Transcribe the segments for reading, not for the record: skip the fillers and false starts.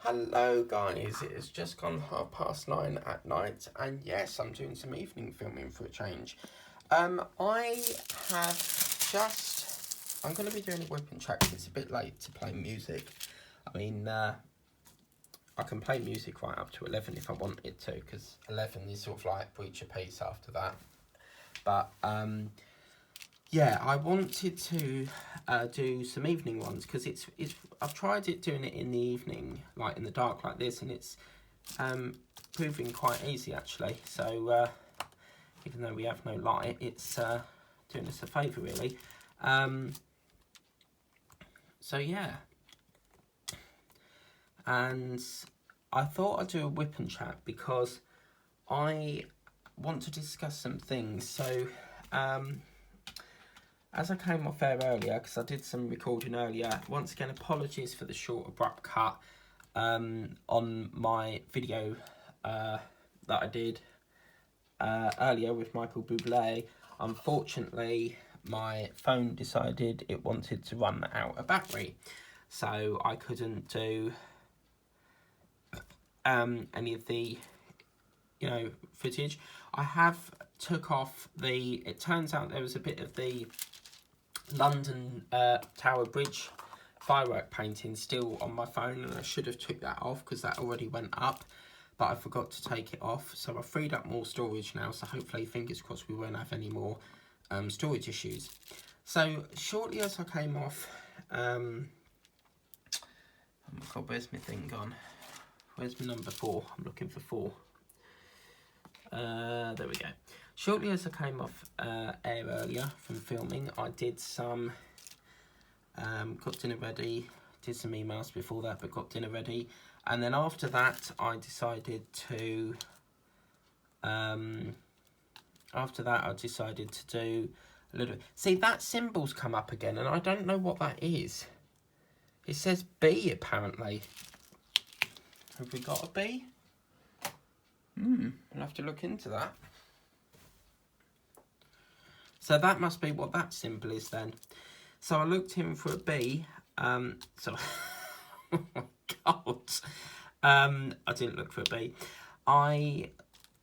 Hello guys, it has just gone 9:30 at night, and yes, I'm doing some evening filming for a change. I have just, I'm going to be doing a whipping track. It's a bit late to play music. I mean, I can play music right up to 11 if I wanted to, because 11 is sort of like Breach of Peace after that. But, yeah, I wanted to do some evening ones because it's I've tried doing it in the evening, like in the dark like this, and it's proving quite easy actually. So even though we have no light, it's doing us a favour really. So yeah, and I thought I'd do a whip and chat because I want to discuss some things. So as I came off air earlier, because I did some recording earlier, once again, apologies for the short, abrupt cut on my video that I did earlier with Michael Bublé. Unfortunately, my phone decided it wanted to run out of battery, so I couldn't do any of the, footage. I have took off it turns out there was a bit of the London Tower Bridge firework painting still on my phone, and I should have took that off because that already went up, but I forgot to take it off. So I freed up more storage now, so hopefully, fingers crossed, we won't have any more storage issues. So shortly as I came off, oh my god, where's my thing gone? Where's my number 4? I'm looking for 4. There we go. Shortly as I came off air earlier from filming, I did some, got dinner ready, did some emails before that, but got dinner ready. And then after that, I decided to, do a little bit. See, that symbol's come up again, and I don't know what that is. It says B, apparently. Have we got a B? I'll have to look into that. So that must be what that symbol is then. So I looked in for a B. Oh my god. I didn't look for a B. I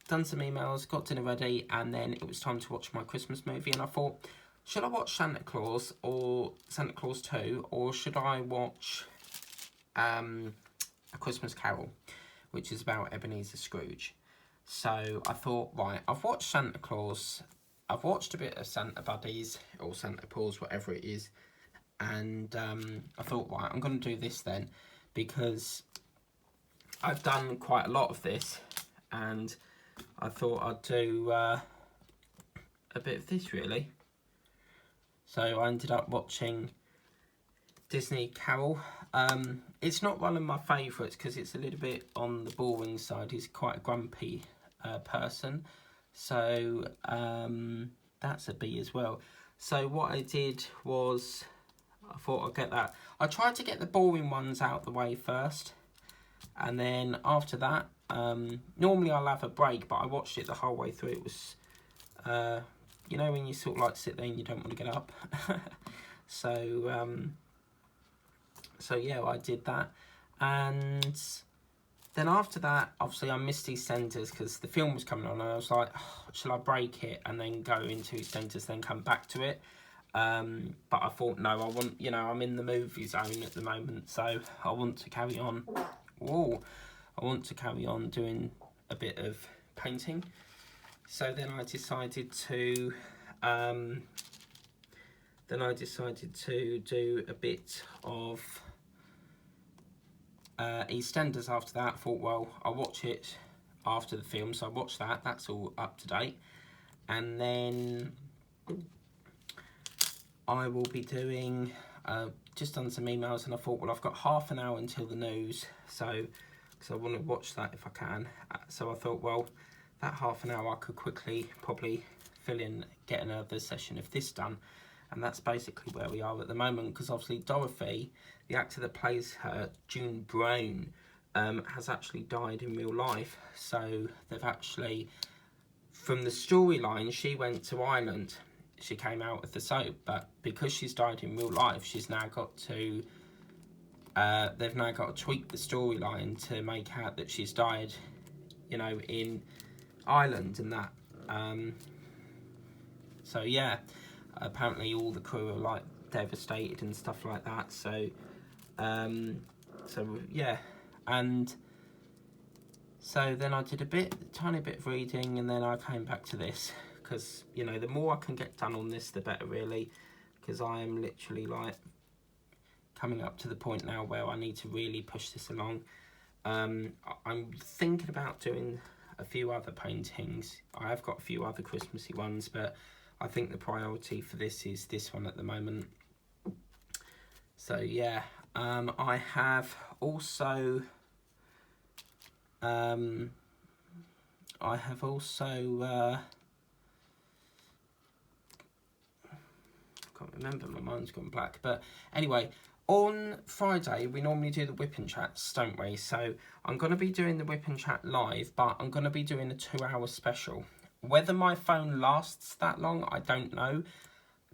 done some emails, got dinner ready, and then it was time to watch my Christmas movie. And I thought, should I watch Santa Claus or Santa Claus 2, or should I watch A Christmas Carol, which is about Ebenezer Scrooge? So I thought, right, I've watched Santa Claus. I've watched a bit of Santa Buddies or Santa Paws, whatever it is, and I thought, right, I'm going to do this then, because I've done quite a lot of this, and I thought I'd do a bit of this really. So I ended up watching Disney Carol. It's not one of my favourites because it's a little bit on the boring side. He's quite a grumpy person. So that's a B as well. So what I did was, I thought I'd get that. I tried to get the boring ones out the way first, and then after that, normally I'll have a break, but I watched it the whole way through. It was, you know, when you sort of like sit there and you don't want to get up. So yeah, I did that, and then after that, obviously I missed EastEnders because the film was coming on, and I was like, oh, shall I break it and then go into EastEnders, then come back to it? But I thought, no, I want, I'm in the movie zone at the moment, so I want to carry on. Whoa, I want to carry on doing a bit of painting. So then I decided to, do a bit of EastEnders after that. I thought, well, I'll watch it after the film, so I watched that. That's all up to date. And then I will be doing, just done some emails, and I thought, well, I've got half an hour until the news, so because I want to watch that if I can. So I thought, well, that half an hour I could quickly probably fill in, get another session of this done. And that's basically where we are at the moment, because obviously Dorothy, the actor that plays her, June Brown, has actually died in real life. So they've actually, from the storyline, she went to Ireland. She came out of the soap, but because she's died in real life, she's now got to they've now got to tweak the storyline to make out that she's died, you know, in Ireland and that. So yeah, apparently all the crew are like devastated and stuff like that. So yeah, and so then I did a tiny bit of reading, and then I came back to this because, you know, the more I can get done on this, the better, really, because I am literally like coming up to the point now where I need to really push this along. I'm thinking about doing a few other paintings. I have got a few other Christmassy ones, but I think the priority for this is this one at the moment. So yeah, I have also I can't remember, my mind's gone black, but anyway, on Friday we normally do the whip and chats, don't we? So I'm going to be doing the whip and chat live, but I'm going to be doing a 2-hour special. Whether my phone lasts that long, I don't know,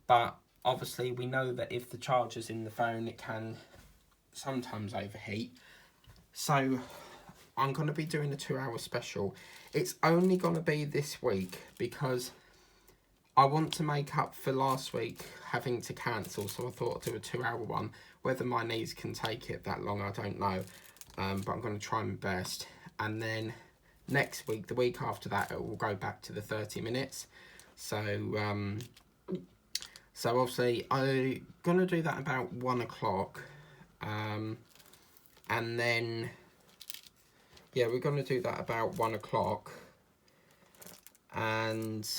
but obviously we know that if the charger's in the phone, it can sometimes overheat. So I'm going to be doing a 2-hour special. It's only going to be this week because I want to make up for last week having to cancel, so I thought I'd do a 2-hour one. Whether my knees can take it that long, I don't know, but I'm going to try my best. And then next week, the week after that, it will go back to the 30 minutes. So, so obviously, I'm going to do that about 1 o'clock. And then, yeah, we're going to do that about 1 o'clock. And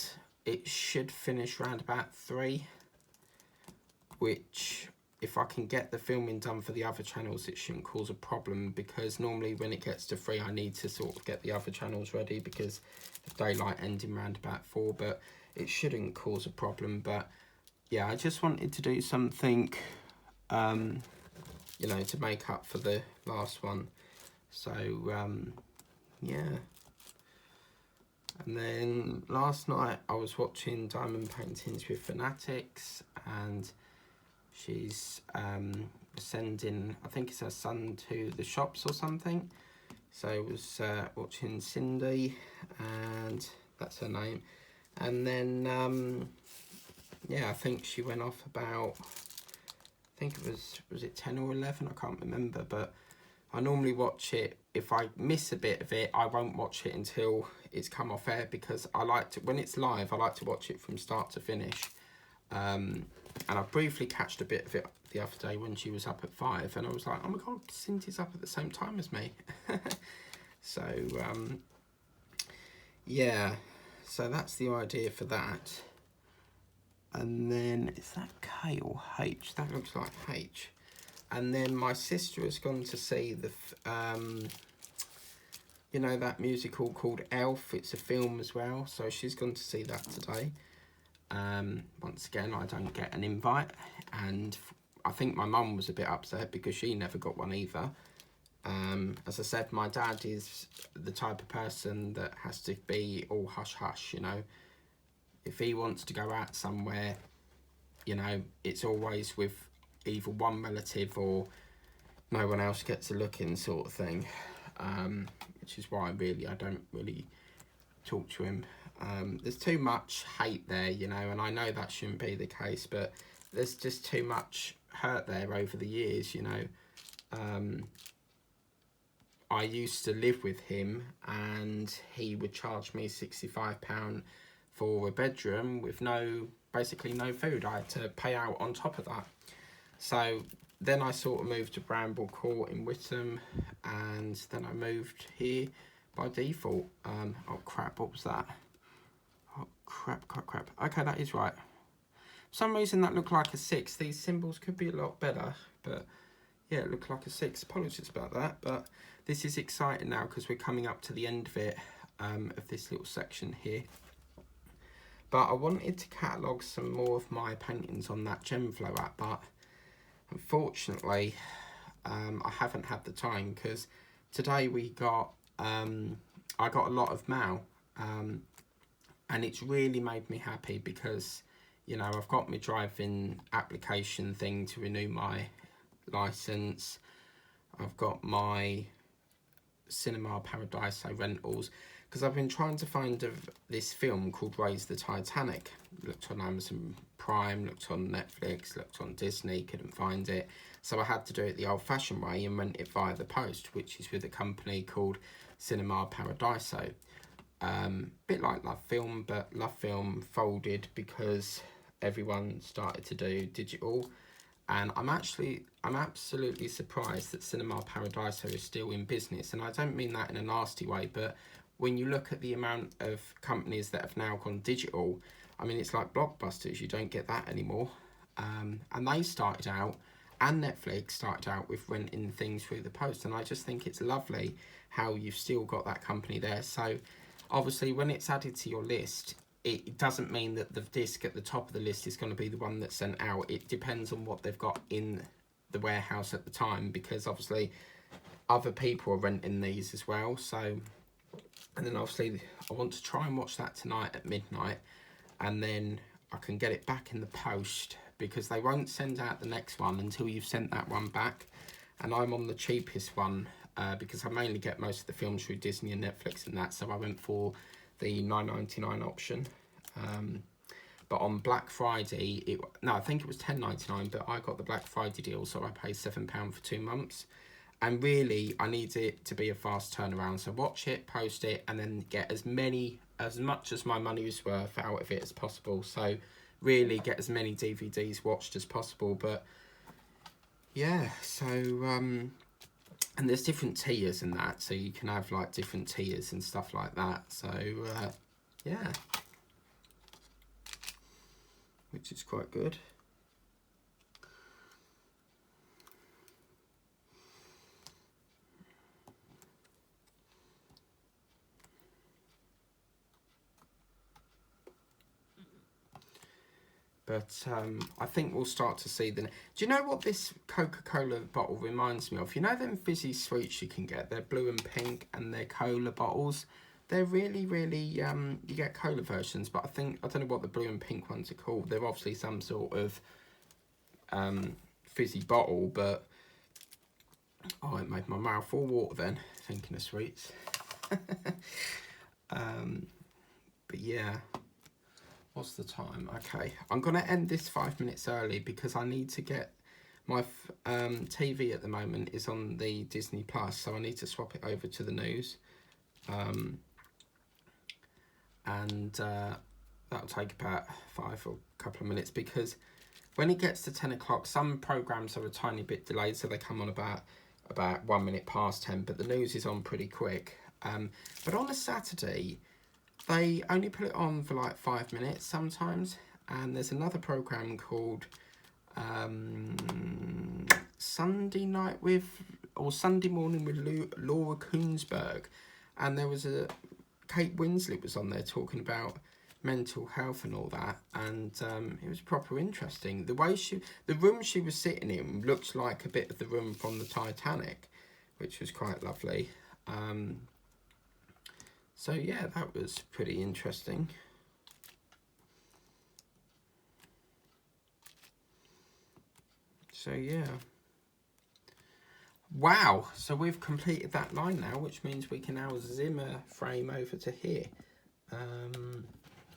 it should finish around about 3. Which, if I can get the filming done for the other channels, it shouldn't cause a problem, because normally when it gets to 3, I need to sort of get the other channels ready because of daylight ending around about 4, but it shouldn't cause a problem. But yeah, I just wanted to do something, you know, to make up for the last one. So, yeah. And then last night I was watching Diamond Paintings with Fanatics, and she's sending, I think it's her son, to the shops or something. So I was watching Cindy, and that's her name. And then, yeah, I think she went off about, I think it was it 10 or 11? I can't remember, but I normally watch it. If I miss a bit of it, I won't watch it until it's come off air, because I like to, when it's live, I like to watch it from start to finish. And I briefly catched a bit of it the other day when she was up at 5, and I was like, oh my god, Cindy's up at the same time as me. So, yeah, so that's the idea for that. And then, is that K or H? That looks like H. And then my sister has gone to see the, you know, that musical called Elf. It's a film as well, so she's gone to see that today. Once again, I don't get an invite, and I think my mum was a bit upset because she never got one either. As I said, my dad is the type of person that has to be all hush-hush, you know. If he wants to go out somewhere, you know, it's always with either one relative or no one else gets a look in, sort of thing. Which is why I don't really talk to him. There's too much hate there, you know, and I know that shouldn't be the case, but there's just too much hurt there over the years, you know. I used to live with him, and he would charge me £65 for a bedroom with basically no food. I had to pay out on top of that. So then I sort of moved to Bramble Court in Witham, and then I moved here by default. Oh crap, what was that? Oh crap. Okay, that is right. For some reason that looked like a 6. These symbols could be a lot better, but yeah, it looked like a 6. Apologies about that, but this is exciting now because we're coming up to the end of it, of this little section here. But I wanted to catalogue some more of my paintings on that Gemflow app, but unfortunately, I haven't had the time, because today we got, I got a lot of mail, and it's really made me happy because, you know, I've got my driving application thing to renew my licence. I've got my Cinema Paradiso rentals, because I've been trying to find this film called Raise the Titanic. Looked on Amazon Prime, looked on Netflix, looked on Disney, couldn't find it. So I had to do it the old-fashioned way and rent it via the post, which is with a company called Cinema Paradiso. Bit like Love Film, but Love Film folded because everyone started to do digital. And I'm absolutely surprised that Cinema Paradiso is still in business. And I don't mean that in a nasty way, but when you look at the amount of companies that have now gone digital, I mean, it's like Blockbusters. You don't get that anymore. And they started out, and Netflix started out with renting things through the post. And I just think it's lovely how you've still got that company there. So obviously when it's added to your list, it doesn't mean that the disc at the top of the list is going to be the one that's sent out. It depends on what they've got in the warehouse at the time, because obviously other people are renting these as well. So, and then obviously I want to try and watch that tonight at midnight, and then I can get it back in the post, because they won't send out the next one until you've sent that one back. And I'm on the cheapest one because I mainly get most of the films through Disney and Netflix and that, so I went for the $9.99 option. But on Black Friday, I think it was $10.99, but I got the Black Friday deal, so I paid £7 for 2 months. And really, I need it to be a fast turnaround. So watch it, post it, and then get as much as my money is worth out of it as possible. So really get as many DVDs watched as possible. But yeah, so and there's different tiers in that, so you can have like different tiers and stuff like that. So yeah, which is quite good. But I think we'll start to see the... Do you know what this Coca-Cola bottle reminds me of? You know them fizzy sweets you can get? They're blue and pink, and they're cola bottles. They're really, really... you get cola versions, but I don't know what the blue and pink ones are called. They're obviously some sort of fizzy bottle, but... Oh, it made my mouth all water then, thinking of sweets. But yeah... What's the time? Okay, I'm going to end this 5 minutes early because I need to get my TV at the moment is on the Disney Plus, so I need to swap it over to the news. And that'll take about 5 or a couple of minutes, because when it gets to 10 o'clock, some programs are a tiny bit delayed, so they come on about 1 minute past 10, but the news is on pretty quick. But on a Saturday, they only put it on for like 5 minutes sometimes, and there's another program called Sunday Morning with Laura Kuenssberg, and there was Kate Winslet was on there talking about mental health and all that, and it was proper interesting. The room she was sitting in looked like a bit of the room from the Titanic, which was quite lovely. So yeah, that was pretty interesting. So yeah. Wow, so we've completed that line now, which means we can now Zimmer frame over to here.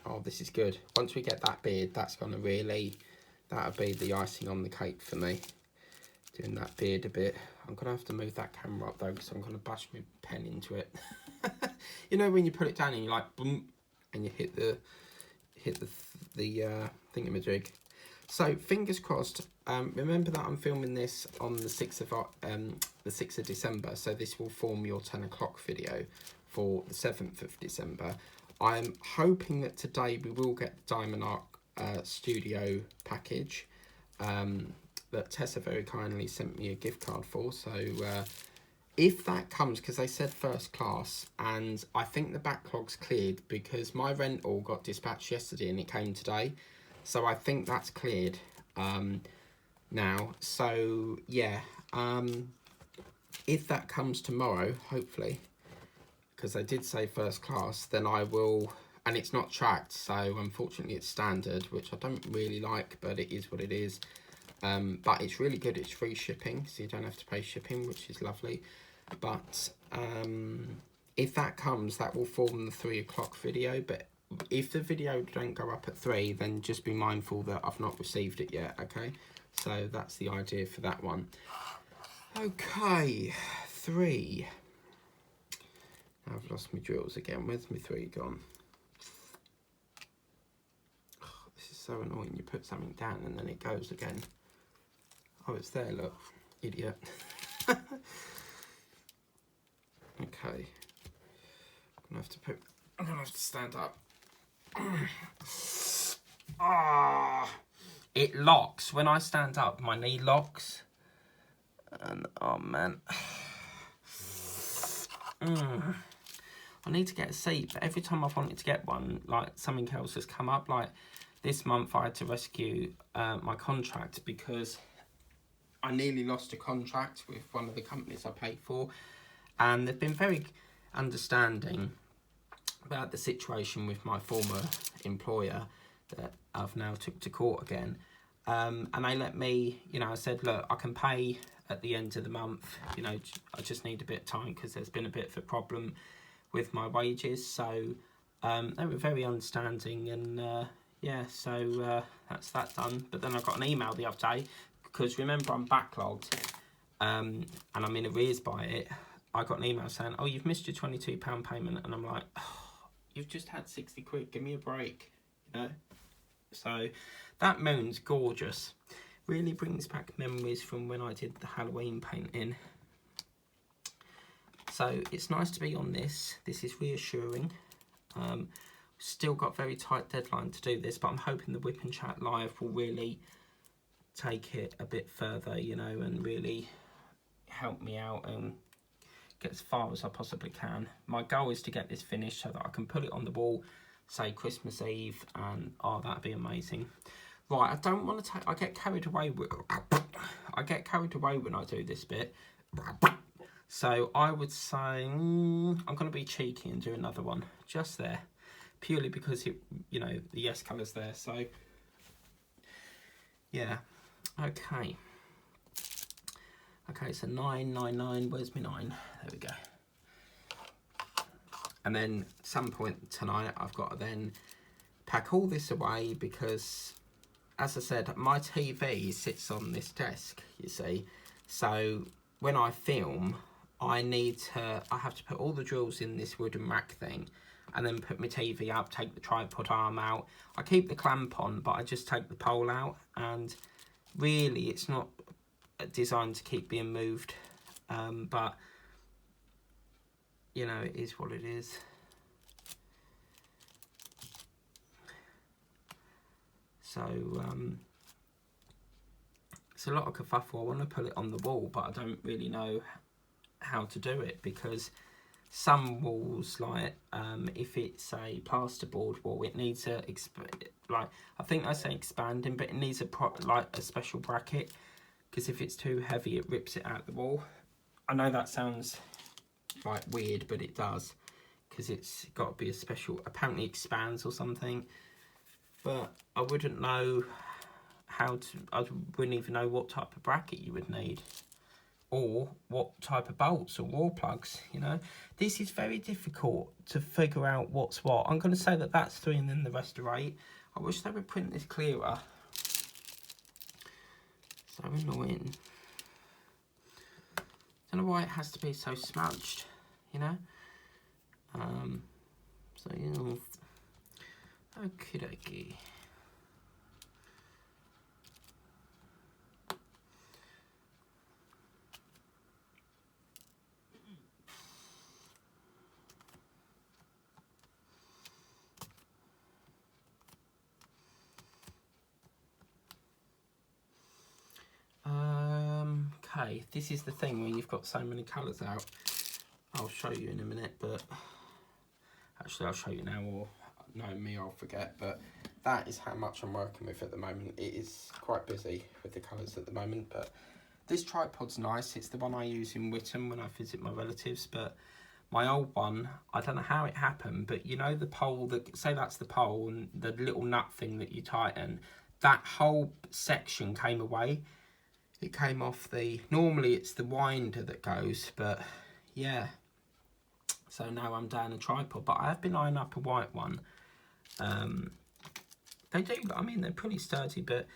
Oh, this is good. Once we get that beard, that's going to really, that'll be the icing on the cake for me. Doing that beard a bit. I'm going to have to move that camera up though, because I'm going to bash my pen into it. You know when you put it down and you're like, boom, and you hit the thingamajig. So fingers crossed. Remember that I'm filming this on the 6th of December, so this will form your 10 o'clock video for the 7th of December. I'm hoping that today we will get the Diamond Arc Studio package that Tessa very kindly sent me a gift card for. So if that comes, because they said first class, and I think the backlog's cleared because my rental got dispatched yesterday and it came today. So I think that's cleared now. So yeah, if that comes tomorrow, hopefully, because they did say first class, then I will, and it's not tracked, so unfortunately it's standard, which I don't really like, but it is what it is. But it's really good. It's free shipping, so you don't have to pay shipping, which is lovely. But if that comes, that will form the 3 o'clock video. But if the video don't go up at 3, then just be mindful that I've not received it yet, okay? So that's the idea for that one. Okay, 3. Now I've lost my drills again. Where's my 3 gone? Oh, this is so annoying. You put something down and then it goes again. Oh, it's there, look. Idiot. Okay. I'm gonna have to stand up. It locks. When I stand up, my knee locks. And, oh, man. I need to get a seat, but every time I've wanted to get one, like, something else has come up. Like, this month I had to rescue my contract because I nearly lost a contract with one of the companies I paid for. And they've been very understanding about the situation with my former employer that I've now took to court again. And they let me, you know, I said, look, I can pay at the end of the month. You know, I just need a bit of time because there's been a bit of a problem with my wages. So they were very understanding, and yeah, so that's that done. But then I got an email the other day because remember I'm backlogged and I'm in arrears by it. I got an email saying, oh, you've missed your £22 payment. And I'm like, oh, you've just had 60 quid. Give me a break, you know? So that moon's gorgeous. Really brings back memories from when I did the Halloween painting. So it's nice to be on this. This is reassuring. Still got very tight deadline to do this, but I'm hoping the Whip and Chat Live will really take it a bit further, you know, and really help me out and get as far as I possibly can. My goal is to get this finished so that I can put it on the wall, say Christmas Eve, and oh, that'd be amazing. Right, I don't want to take. I get carried away when I do this bit. So I would say I'm going to be cheeky and do another one just there, purely because it, you know, the yes colour's there. So yeah, okay. Okay, so 999, where's my 9? There we go. And then at some point tonight, I've got to then pack all this away because, as I said, my TV sits on this desk, you see. So when I film, I have to put all the drills in this wooden rack thing and then put my TV up, take the tripod arm out. I keep the clamp on, but I just take the pole out, and really it's not designed to keep being moved, but you know, it is what it is. So it's a lot of kerfuffle. I want to put it on the wall, but I don't really know how to do it because some walls, like if it's a plasterboard wall, it needs a like, I think I say expanding, but it needs a special bracket. Because if it's too heavy, it rips it out the wall. I know that sounds like weird, but it does. Because it's got to be a special, apparently expands or something. But I wouldn't know how to, I wouldn't even know what type of bracket you would need. Or what type of bolts or wall plugs, you know. This is very difficult to figure out what's what. I'm going to say that that's 3 and then the rest are 8. I wish they would print this clearer. So annoying. Don't know why it has to be so smudged, you know. So you know, okie dokie. Okay, this is the thing where you've got so many colours out. I'll show you in a minute, but actually I'll show you now, or no, I'll forget. But that is how much I'm working with at the moment. It is quite busy with the colours at the moment, but this tripod's nice. It's the one I use in Witten when I visit my relatives, but my old one, I don't know how it happened, but you know the pole, that say that's the pole, and the little nut thing that you tighten, that whole section came away. It came off normally it's the winder that goes, but yeah. So now I'm down a tripod, but I have been eyeing up a white one. They do, I mean, they're pretty sturdy, but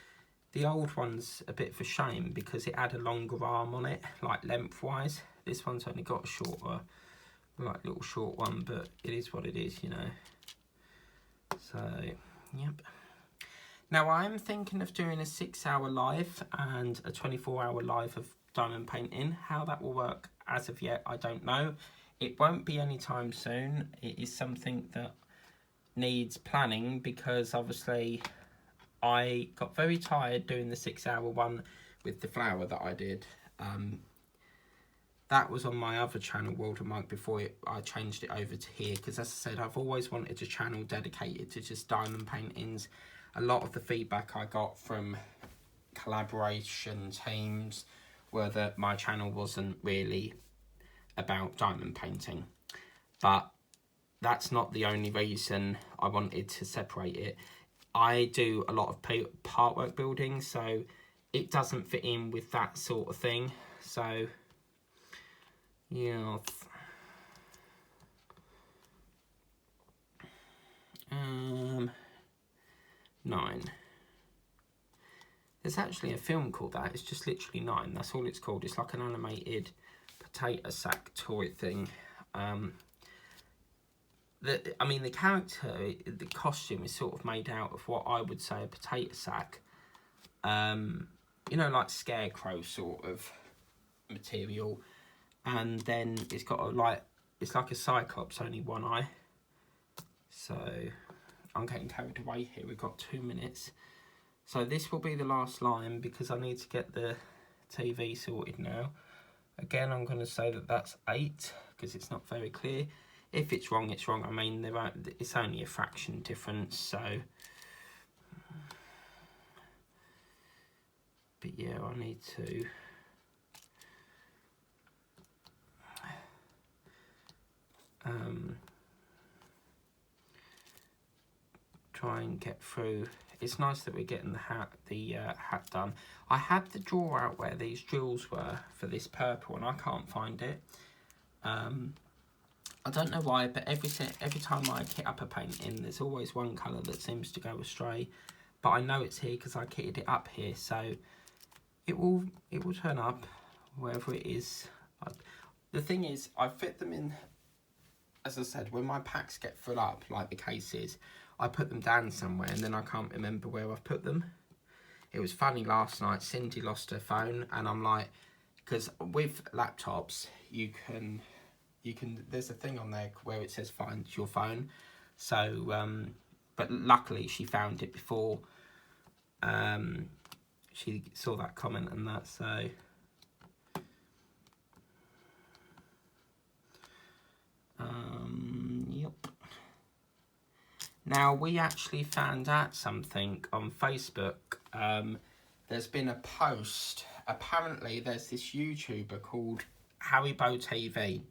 the old one's a bit of a shame because it had a longer arm on it, like lengthwise. This one's only got a shorter, like little short one, but it is what it is, you know. So, yep. Now I am thinking of doing a 6-hour live and a 24-hour live of diamond painting. How that will work as of yet, I don't know. It won't be anytime soon. It is something that needs planning because obviously I got very tired doing the 6-hour one with the flower that I did. That was on my other channel, World of Mike, before I changed it over to here. Because as I said, I've always wanted a channel dedicated to just diamond paintings. A lot of the feedback I got from collaboration teams were that my channel wasn't really about diamond painting. But that's not the only reason I wanted to separate it. I do a lot of artwork building, so it doesn't fit in with that sort of thing. So, yeah. 9. There's actually a film called that. It's just literally 9. That's all it's called. It's like an animated potato sack toy thing. I mean, the character, the costume is sort of made out of what I would say a potato sack. You know, like scarecrow sort of material. And then it's got it's like a cyclops, only one eye. So I'm getting carried away here. We've got 2 minutes. So this will be the last line because I need to get the TV sorted now. Again, I'm going to say that that's 8 because it's not very clear. If it's wrong, it's wrong. I mean, it's only a fraction difference, so. But yeah, I need to. Try and get through. It's nice that we're getting the hat done. I had the drawer out where these jewels were for this purple, and I can't find it. I don't know why, but every time I kit up a painting, there's always one colour that seems to go astray. But I know it's here because I kitted it up here, so it will turn up wherever it is. The thing is, I fit them in. As I said, when my packs get full up, like the cases, I put them down somewhere and then I can't remember where I've put them. It was funny last night, Cindy lost her phone and I'm like, because with laptops, you can, there's a thing on there where it says find your phone. So, but luckily she found it before she saw that comment and that, so. Yep. Now, we actually found out something on Facebook. There's been a post. Apparently, there's this YouTuber called Haribo TV.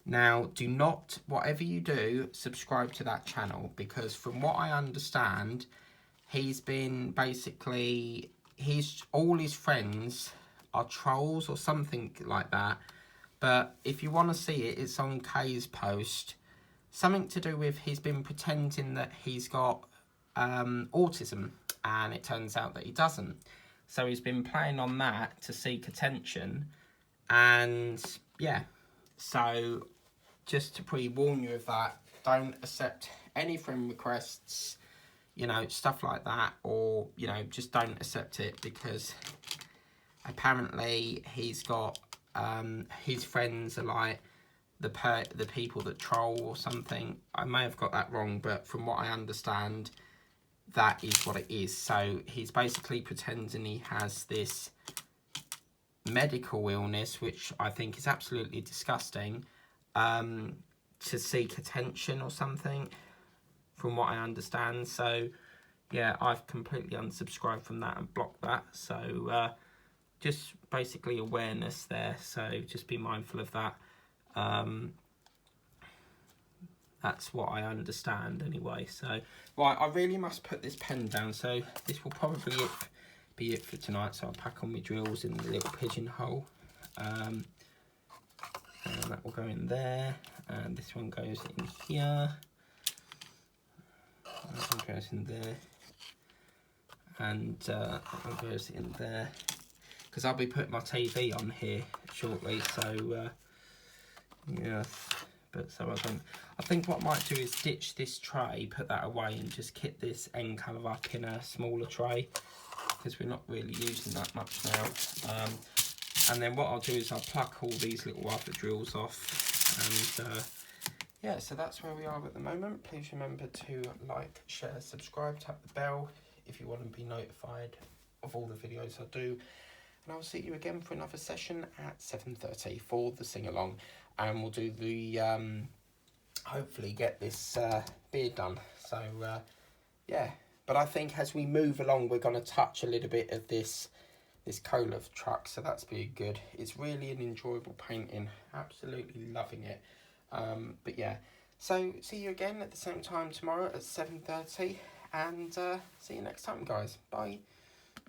Now, do not, whatever you do, subscribe to that channel. Because from what I understand, he's been basically, all his friends are trolls or something like that. But if you want to see it, it's on Kay's post. Something to do with he's been pretending that he's got autism, and it turns out that he doesn't. So he's been playing on that to seek attention, and yeah. So just to pre-warn you of that, don't accept any friend requests, you know, stuff like that, or, you know, just don't accept it because apparently he's got his friends are like the people that troll or something. I may have got that wrong, but from what I understand, that is what it is. So he's basically pretending he has this medical illness, which I think is absolutely disgusting, to seek attention or something, from what I understand. So yeah, I've completely unsubscribed from that and blocked that. So just basically awareness there, so just be mindful of that. That's what I understand anyway. So, right, I really must put this pen down. So this will probably be it for tonight. So I'll pack on my drills in the little pigeonhole. And that will go in there. And this one goes in here. That one goes in there. And that one goes in there. Because I'll be putting my TV on here shortly. So, yeah. But so I think what I might do is ditch this tray, put that away, and just kit this end colour up in a smaller tray, because we're not really using that much now. And then what I'll do is I'll pluck all these little other drills off, and yeah, so that's where we are at the moment. Please remember to like, share, subscribe, tap the bell if you want to be notified of all the videos I do. And I'll see you again for another session at 7:30 for the sing-along. And we'll do the, hopefully get this beard done. So, yeah. But I think as we move along, we're going to touch a little bit of this cola truck. So that's be good. It's really an enjoyable painting. Absolutely loving it. But yeah. So, see you again at the same time tomorrow at 7:30. And see you next time, guys. Bye.